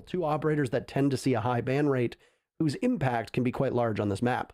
Two operators that tend to see a high ban rate, whose impact can be quite large on this map.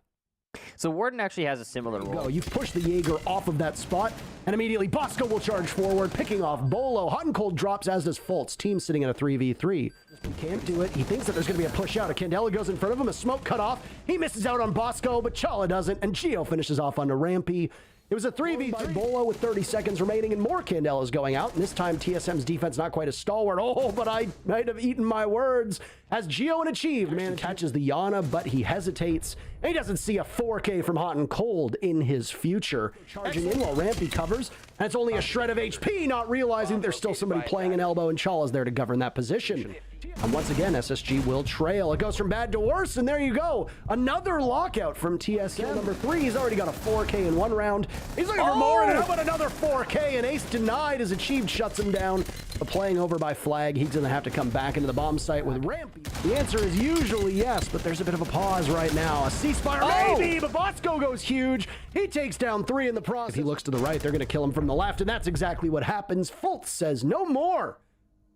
So Warden actually has a similar role. You've pushed the Jaeger off of that spot, and immediately Bosco will charge forward, picking off Bolo. Hotancold drops, as does Fultz. Team sitting in a 3v3. He can't do it. He thinks that there's going to be a push out. A Candela goes in front of him, a smoke cut off. He misses out on Bosco, but Chala doesn't, and Geo finishes off onto Rampy. It was a 3v3 Bolo with 30 seconds remaining, and more Candelas going out. And this time, TSM's defense not quite as stalwart. Oh, but I might have eaten my words. As Geo and Achieved, man, catches the Yana, but he hesitates. And he doesn't see a 4K from Hotancold in his future. Charging in while Rampy covers. And it's only a shred of HP, not realizing there's still somebody playing an elbow, and Chala's there to govern that position. And once again, SSG will trail. It goes from bad to worse, and there you go. Another lockout from TSM. Number 3, he's already got a 4K in one round. He's looking for more, and how about another 4K? And Ace denied as Achieved shuts him down. But playing over by Flag, he's going to have to come back into the bomb site with Rampy. The answer is usually yes, but there's a bit of a pause right now. A ceasefire, maybe, but Bosco goes huge. He takes down 3 in the process. If he looks to the right, they're going to kill him from the left, and that's exactly what happens. Fultz says no more.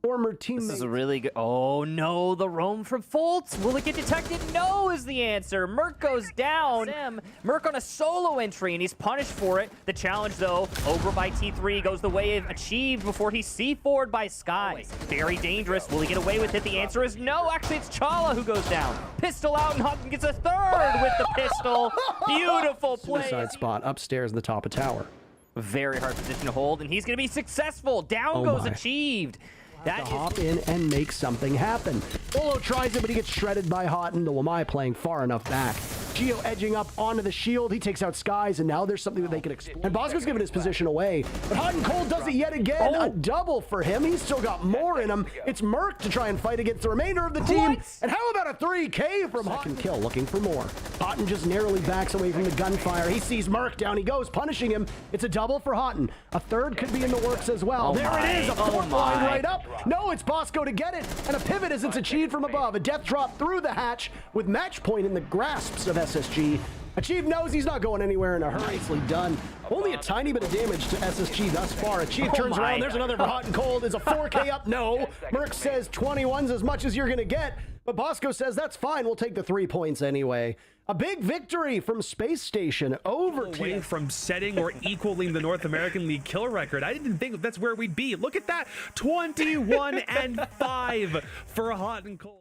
Former teammate. This is a really good... Oh, no, the roam from Fultz. Will it get detected? No is the answer. Merc goes down. Merc on a solo entry, and he's punished for it. The challenge, though, over by T3, goes the way of Achieved before he's C4'd by Sky. Very dangerous. Will he get away with it? The answer is no. Actually, it's Chala who goes down. Pistol out, and Hutton gets a 3rd with the pistol. Beautiful play. Suicide spot upstairs in the top of tower. Very hard position to hold, and he's going to be successful. Down goes Achieved. That to hop in and make something happen. Bolo tries it, but he gets shredded by Hotten. The Wamai playing far enough back. Geo edging up onto the shield. He takes out Skies, and now there's something that they can explore. And Bosco's giving his position away. But Hotancold does it yet again. A double for him. He's still got more in him. It's Merc to try and fight against the remainder of the team. And how about a 3K from Hotten? Kill, looking for more. Hotten just narrowly backs away from the gunfire. He sees Merc, down he goes, punishing him. It's a double for Hotten. A 3rd could be in the works as well. There it is, a 4th line right up. No, it's Bosco to get it. And a pivot as it's Achieved from above. A death drop through the hatch with match point in the grasps of SSG. Achieved knows he's not going anywhere in a hurry. Nicely done. Only a tiny bit of damage to SSG thus far. Achieved turns around. There's another for Hotancold. Is a 4K up? No. Merc says 21's as much as you're going to get. But Bosco says that's fine. We'll take the 3 points anyway. A big victory from Space Station over away from setting or equaling the North American League kill record. I didn't think that's where we'd be. Look at that. 21-5 for Hotancold.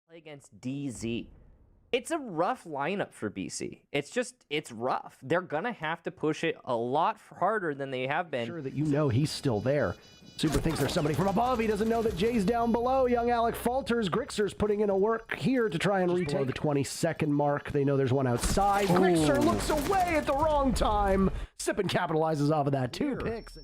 Play against DZ. It's a rough lineup for BC. It's rough. They're gonna have to push it a lot harder than they have been. Sure that you know he's still there. Super thinks there's somebody from above. He doesn't know that Jay's down below. Young Alec falters. Grixer's putting in a work here to try and retake the 20-second mark. They know there's one outside. Grixer looks away at the wrong time. Sippin capitalizes off of that. 2 picks.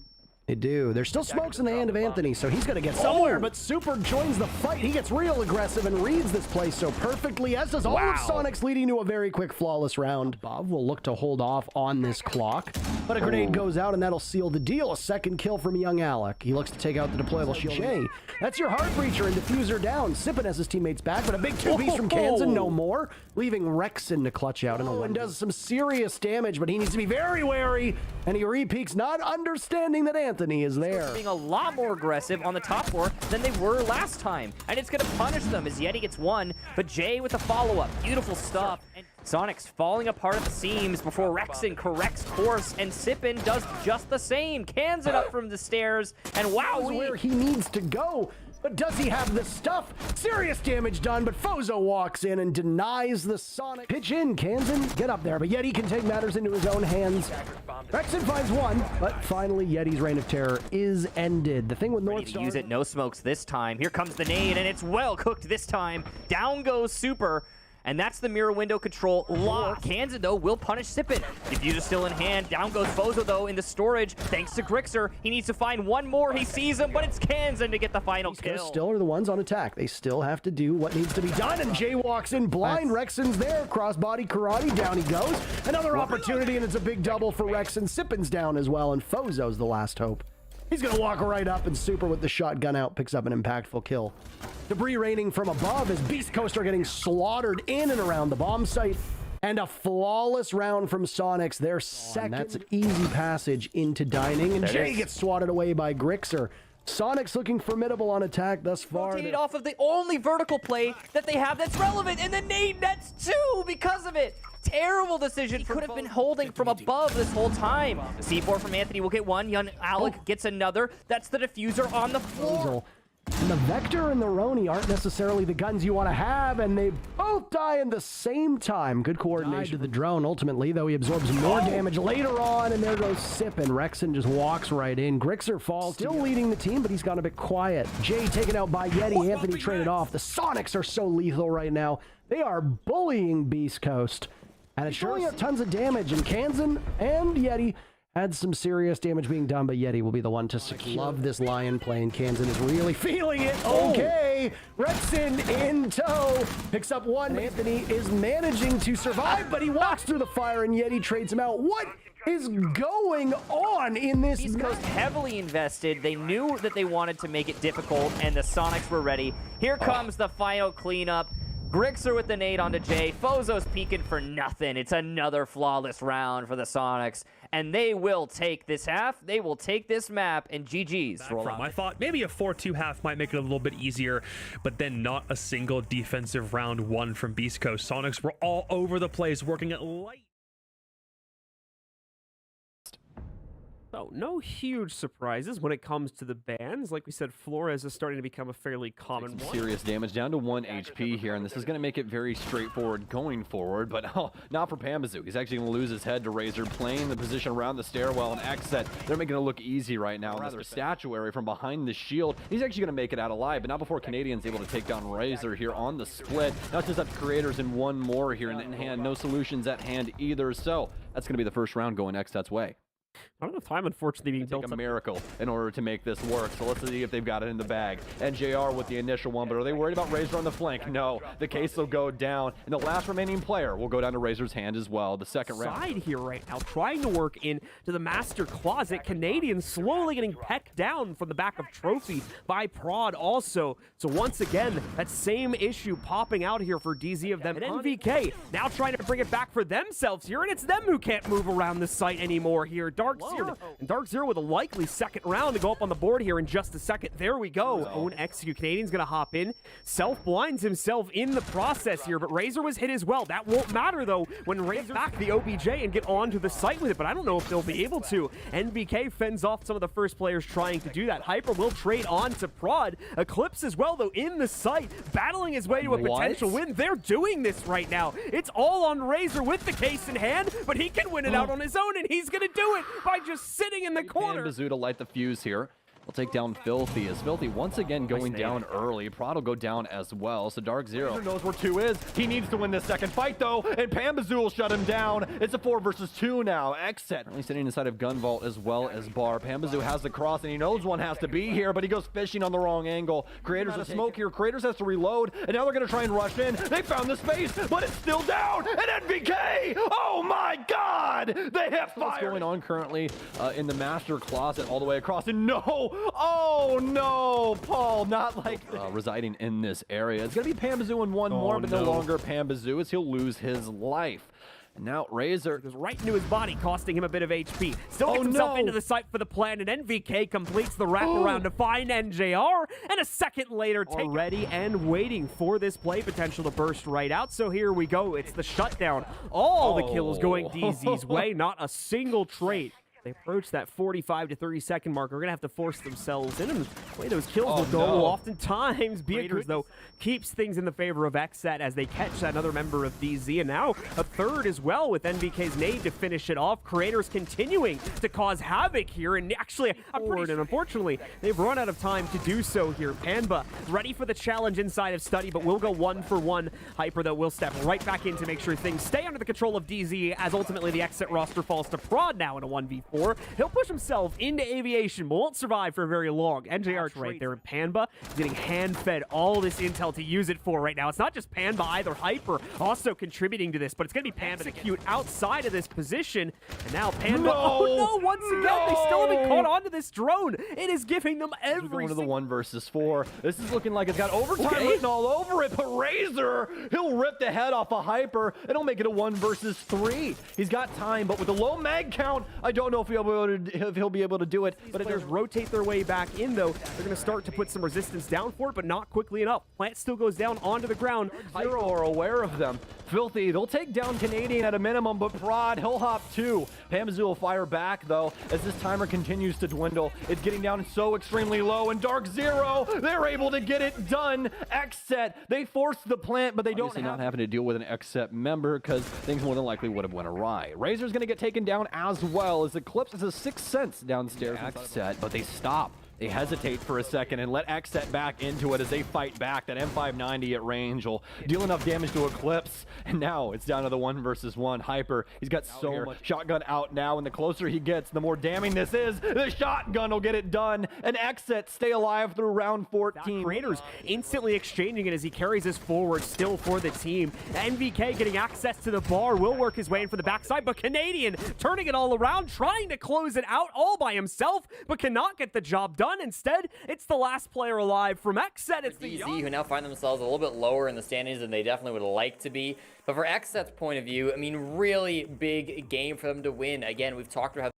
They do. There's still smokes in the hand of Anthony, so he's going to get somewhere, but Super joins the fight. He gets real aggressive and reads this play so perfectly, as does all of Sonics, leading to a very quick, flawless round. Bob will look to hold off on this clock, but a grenade goes out, and that'll seal the deal. A 2nd kill from Young Alec. He looks to take out the deployable shield. Jay, that's your Heart Breacher and Diffuser down. Sippin has his teammates back, but a big 2-piece from Kansan, no more, leaving Rexon to clutch out and does some serious damage, but he needs to be very wary, and he re-peeks, not understanding that Anthony is there. Being a lot more aggressive on the top floor than they were last time, and it's going to punish them as Yeti gets 1, but Jay with a follow-up. Beautiful stuff. And Sonic's falling apart at the seams before Rexon corrects course, and Sippin does just the same. Cans it up from the stairs, and wow, where he needs to go. But does he have the stuff? Serious damage done, but Fozo walks in and denies the Sonic. Pitch in, Kansan, get up there, but Yeti can take matters into his own hands. Rexon finds 1, but finally Yeti's reign of terror is ended. The thing with North Star... use it, no smokes this time. Here comes the nade, and it's well cooked this time. Down goes Super. And that's the mirror window control lock. Kansan, though, will punish Sippin. Diffuser still in hand. Down goes Fozo, though, into storage. Thanks to Grixer. He needs to find 1 more. He sees him, but it's Kansan to get the final kill. Still are the ones on attack. They still have to do what needs to be done. And Jay walks in blind. Rexon's there. Crossbody karate. Down he goes. Another opportunity, and it's a big double for Rexon. Sippin's down as well, and Fozo's the last hope. He's going to walk right up, and Super with the shotgun out picks up an impactful kill. Debris raining from above as Beast Coast are getting slaughtered in and around the bomb site. And a flawless round from Sonics, their second. That's an easy passage into Dining. And Jay gets swatted away by Grixer. Sonic's looking formidable on attack thus far. Rotated off of the only vertical play that they have that's relevant, and the nade nets too because of it. Terrible decision. He could have been holding from above this whole time. C4 from Anthony will get one. Young Alec gets another. That's the diffuser on the floor. And the Vector and the Roni aren't necessarily the guns you want to have, and they both die in the same time. Good coordination to the drone, ultimately, though he absorbs more damage later on, and there goes Sip, and Rexon just walks right in. Grixer falls, still leading the team, but he's gone a bit quiet. Jay taken out by Yeti, Anthony traded off. The Sonics are so lethal right now. They are bullying Beast Coast, and it's showing up tons of damage, and Kansan and Yeti had some serious damage being done, but Yeti will be the one to secure. Love this Lion play, and Kansan is really feeling it. Okay, Rexon in tow, picks up one. Anthony is managing to survive, but he walks through the fire, and Yeti trades him out. What is going on in this East Coast heavily invested. They knew that they wanted to make it difficult, and the Sonics were ready. Here comes the final cleanup. Grixer with the nade onto Jay. Fozo's peeking for nothing. It's another flawless round for the Sonics, and they will take this half. They will take this map, and GG's. I thought maybe a 4-2 half might make it a little bit easier, but then not a single defensive round one from Beast Coast. Sonics were all over the place, working at light. So, no huge surprises when it comes to the bans. Like we said, Flores is starting to become a fairly common one. Serious damage, down to 1 HP here, and this is going to make it very straightforward going forward, but not for Pambazu. He's actually going to lose his head to Razor, playing the position around the stairwell, and XSET, they're making it look easy right now. Rather statuary from behind the shield. He's actually going to make it out alive, but not before Canadian's able to take down Razor here on the split. Not just up Creators and one more here in hand. No solutions at hand either, so that's going to be the first round going XSET's way. Not enough time, unfortunately, being built a miracle in order to make this work. So let's see if they've got it in the bag. And JR with the initial one, but are they worried about Razor on the flank? No, the case will go down, and the last remaining player will go down to Razor's hand as well. The second round. Side here right now, trying to work into the master closet. Canadian slowly getting pecked down from the back of Trophy by Prod also. So once again, that same issue popping out here for DZ of them. And NVK now trying to bring it back for themselves here, and it's them who can't move around the site anymore here. Dark Zero, and Dark Zero with a likely second round to go up on the board here in just a second. There we go. Own execute. Canadian's gonna hop in. Self-blinds himself in the process here, but Razor was hit as well. That won't matter though when Razor back the OBJ and get onto the site with it, but I don't know if they'll be able to. NBK fends off some of the first players trying to do that. Hyper will trade on to Prod. Eclipse as well though in the site, battling his way to a potential win. They're doing this right now. It's all on Razor with the case in hand, but he can win it out on his own, and he's gonna do it by just sitting in the corner. Pambazu to light the fuse here. We'll take down Filthy, as Filthy once again going down early. Prod will go down as well, so Dark Zero knows where 2 is. He needs to win this second fight though, and Pambazu will shut him down. It's a 4 versus 2 now. XSET currently sitting inside of Gun Vault as well as Bar. Pambazu has the cross, and he knows one has to be here, but he goes fishing on the wrong angle. Creators of smoke here. Creators has to reload, and now they're going to try and rush in. They found the space, but it's still down, and NVK! Oh my god! They have fire! What's going on currently in the master closet all the way across, and no! Oh no, Paul, not like residing in this area. It's going to be Pambazu and one more, but no longer Pambazu, as he'll lose his life. And now Razor goes right into his body, costing him a bit of HP. Still gets himself into the site for the plan, and NVK completes the wraparound to find NJR, and a second later, ready and waiting for this play potential to burst right out. So here we go. It's the shutdown. All the kills going DZ's way, not a single trade. They approach that 45 to 30 second mark. We're going to have to force themselves in, and the way those kills will go, oftentimes, Beakers, though, keeps things in the favor of XSET as they catch another member of DZ, and now a third as well with NBK's nade to finish it off. Creators continuing to cause havoc here, and actually, and unfortunately, they've run out of time to do so here. Panba ready for the challenge inside of Study, but will go 1-for-1. Hyper, though, will step right back in to make sure things stay under the control of DZ, as ultimately the XSET roster falls to Prod now in a 1v4. He'll push himself into aviation, but won't survive for very long. NJR's right there in Panba. He's getting hand-fed all this intel to use it for right now. It's not just Panba either. Hyper also contributing to this, but it's going to be Panba execute outside of this position. And now Panba, once again, they still haven't caught onto this drone. It is giving them every going to the 1 versus 4. This is looking like it's got overtime written all over it, but Razor, he'll rip the head off a Hyper, and he'll make it a 1 versus 3. He's got time, but with the low mag count, I don't know if he'll be able to do it. But if players rotate their way back in, though, they're going to start to put some resistance down for it, but not quickly enough. Plant still goes down onto the ground. Zero are aware of them. Filthy, they'll take down Canadian at a minimum, but Prod, he'll hop too. Pamazoo will fire back, though, as this timer continues to dwindle. It's getting down so extremely low, and Dark Zero, they're able to get it done. XSET, they forced the plant, but they don't not having to deal with an XSET member, because things more than likely would have went awry. Razor's going to get taken down as well, as Eclipse is a 6 cents downstairs. XSET, but they stop. They hesitate for a second and let XSET back into it as they fight back. That M590 at range will deal enough damage to Eclipse. And now it's down to the 1 versus 1. Hyper, he's got so much. Shotgun out now, and the closer he gets, the more damning this is. The shotgun will get it done. And XSET stay alive through round 14. Creators instantly exchanging it as he carries this forward still for the team. NVK getting access to the bar, will work his way in for the backside, but Canadian turning it all around, trying to close it out all by himself, but cannot get the job done. Instead, it's the last player alive from XSET. It's the DZ, who now find themselves a little bit lower in the standings than they definitely would like to be. But for XSET's point of view, I mean, really big game for them to win. Again, we've talked about how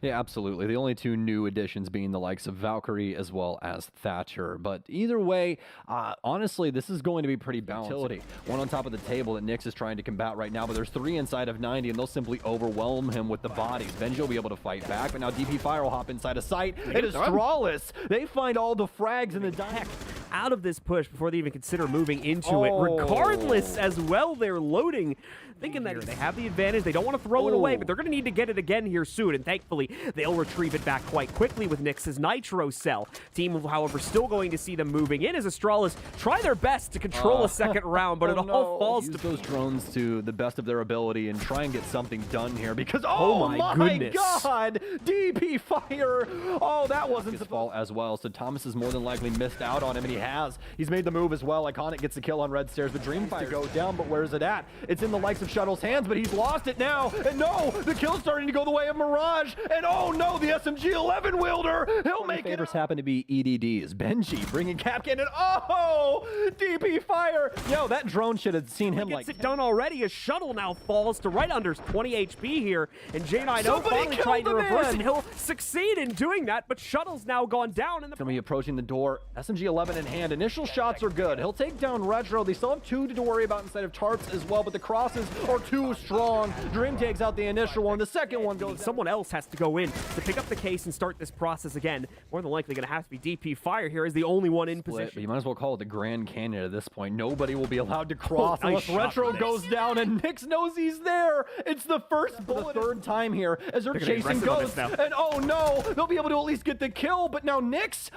Yeah, absolutely. The only two new additions being the likes of Valkyrie as well as Thatcher. But either way, honestly, this is going to be pretty balanced. Utility. One on top of the table that Nyx is trying to combat right now, but there's 3 inside of 90, and they'll simply overwhelm him with the bodies. Benji will be able to fight back, but now DP Fire will hop inside a site. It is Astralis. They find all the frags in the deck out of this push before they even consider moving into it. Regardless, as well, they're loading, thinking that they have the advantage. They don't want to throw it away, but they're going to need to get it again here soon, and thankfully, they'll retrieve it back quite quickly with Nyx's Nitro Cell. Team, however, still going to see them moving in as Astralis try their best to control a second round, but it all falls to those drones to the best of their ability and try and get something done here, because oh my goodness. God, DP Fire, that wasn't his fault as well, so Thomas has more than likely missed out on him, and he's made the move as well. Iconic gets the kill on Red Stairs, but Dreamfire to go down, but where's it at? It's in the likes of Shuttle's hands, but he's lost it now, and no, the kill's starting to go the way of Mirage, and oh no, the SMG-11 wielder, he'll make it. Favorites happen to be EDDs. Benji bringing Capcan, and DP Fire. Yo, that drone should have seen him like. Gets it done already. A Shuttle now falls to right under 20 HP here, and J9O finally tried to reverse, and he'll succeed in doing that, but Shuttle's now gone down. And somebody approaching the door, SMG-11 in hand. Initial shots are good. He'll take down Retro. They still have 2 to worry about inside of Tarps as well, but the crosses are too strong. Dream takes out the initial one. The second one goes. Someone else has to go in to pick up the case and start this process again. More than likely going to have to be DP Fire here as the only one in position. But you might as well call it the Grand Canyon at this point. Nobody will be allowed to cross unless Retro goes down, and Nyx knows he's there. It's the first bullet, the 3rd time here as they're chasing Ghost. And oh no, they'll be able to at least get the kill, but now Nyx,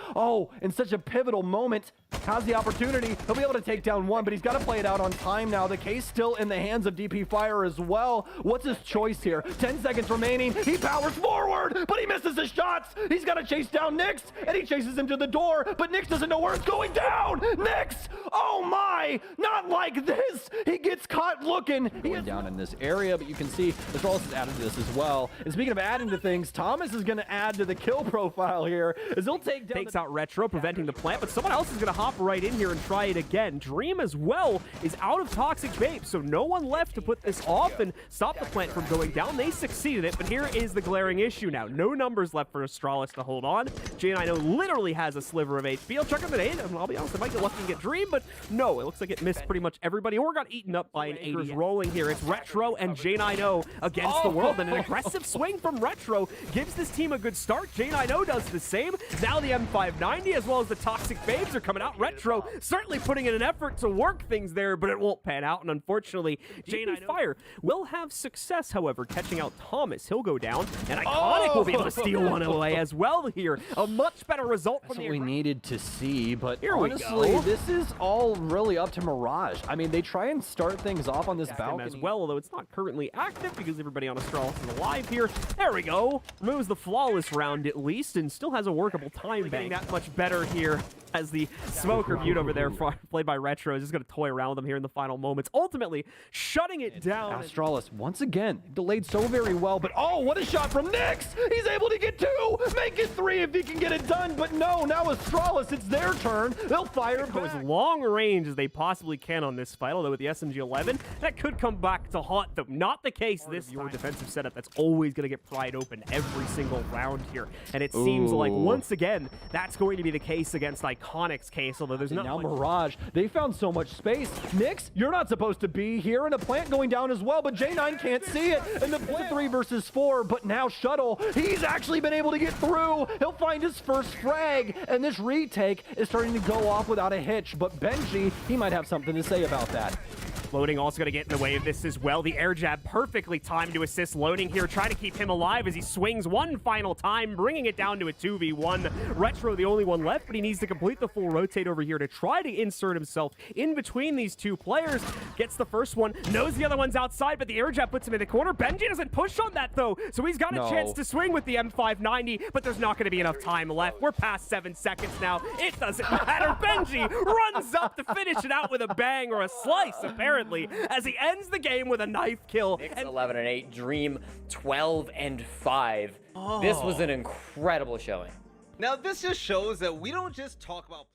in such a pivotal moment, has the opportunity. He'll be able to take down one, but he's got to play it out on time now. The case still in the hands of DP Fire as well. What's his choice here? 10 seconds remaining. He powers forward, but he misses his shots. He's got to chase down Nyx, and he chases him to the door, but Nyx doesn't know where it's going down. Nyx, oh my, not like this. He gets caught looking. He's down in this area, but you can see Astralis has added to this as well. And speaking of adding to things, Thomas is going to add to the kill profile here as he'll take down. Takes out Retro, preventing the plant, but someone else is going to hop right in here and try it again. Dream as well is out of Toxic Vape, so no one left to put this off and stop the plant from going down. They succeeded it, but here is the glaring issue now. No numbers left for Astralis to hold on. J9O literally has a sliver of HP. I'll check on the nade, and I'll be honest, I might get lucky and get Dream, but no, it looks like it missed pretty much everybody or got eaten up by an 80. Rolling here. It's Retro and J9O against the world, and an aggressive swing from Retro gives this team a good start. J9O does the same. Now the M590 as well as the Toxic Babes are coming out. Retro certainly putting in an effort to work things there, but it won't pan out, and unfortunately, J9O Fire will have success, however, catching out Thomas. He'll go down, and Iconic will be able to steal one away as well here. A much better result from That's what we needed to see, but here honestly, this is all really up to Mirage. I mean, they try and start things off on this balcony as well, although it's not currently active because everybody on Astralis is alive here. There we go. Removes the flawless round at least, and still has a workable time bank. That much better here as the Smoke reviewed over there, played by Retro, is just going to toy around with him here in the final moments, ultimately shutting it down. Astralis, once again, delayed so very well, but oh, what a shot from Nyx! He's able to get 2, make it 3 if he can get it done, but no, now Astralis, it's their turn. They'll fire Go as back. long range as they possibly can on this fight, although with the SMG-11, that could come back to haunt them. Not the case this time. Your defensive setup that's always going to get pried open every single round here, and it seems like, once again, that's going to be the case against Iconic's case, although there's not Now much. Mirage, they found so much space. Nyx, you're not supposed to be here, and a plant going down as well, but J9 can't see it, and the plant 3 versus 4, but now Shuttle, he's actually been able to get through. He'll find his first frag, and this retake is starting to go off without a hitch, but Benji, he might have something to say about that. Loading also going to get in the way of this as well. The air jab perfectly timed to assist Loading here, trying to keep him alive as he swings one final time, bringing it down to a 2v1. Retro the only one left, but he needs to complete the full rotate over here to try to insert himself in between these two players. Gets the first one, knows the other one's outside, but the air jab puts him in the corner. Benji doesn't push on that though, so he's got a chance to swing with the M590, but there's not going to be enough time left. We're past 7 seconds now. It doesn't matter. Benji runs up to finish it out with a bang or a slice, apparently, as he ends the game with a knife kill. Nyx 11-8, Dream 12-5. This was an incredible showing. Now, this just shows that we don't just talk about